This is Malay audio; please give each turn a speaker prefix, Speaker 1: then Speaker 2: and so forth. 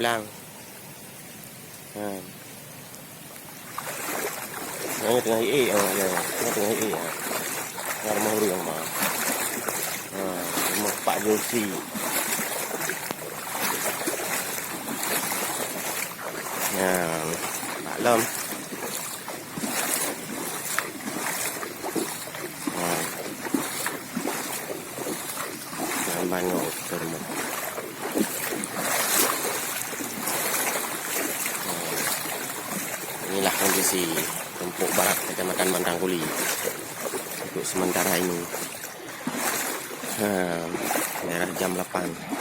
Speaker 1: lang. Yang tengah IE, yang tengah IE. Yang rumah huri yang mah. Rumah Pak Josi. Maklum. Banyak ke rumah. Inilah kondisi Tumpuk Barat, Kecamatan Bandang Kuli untuk sementara ini. Merah jam 8.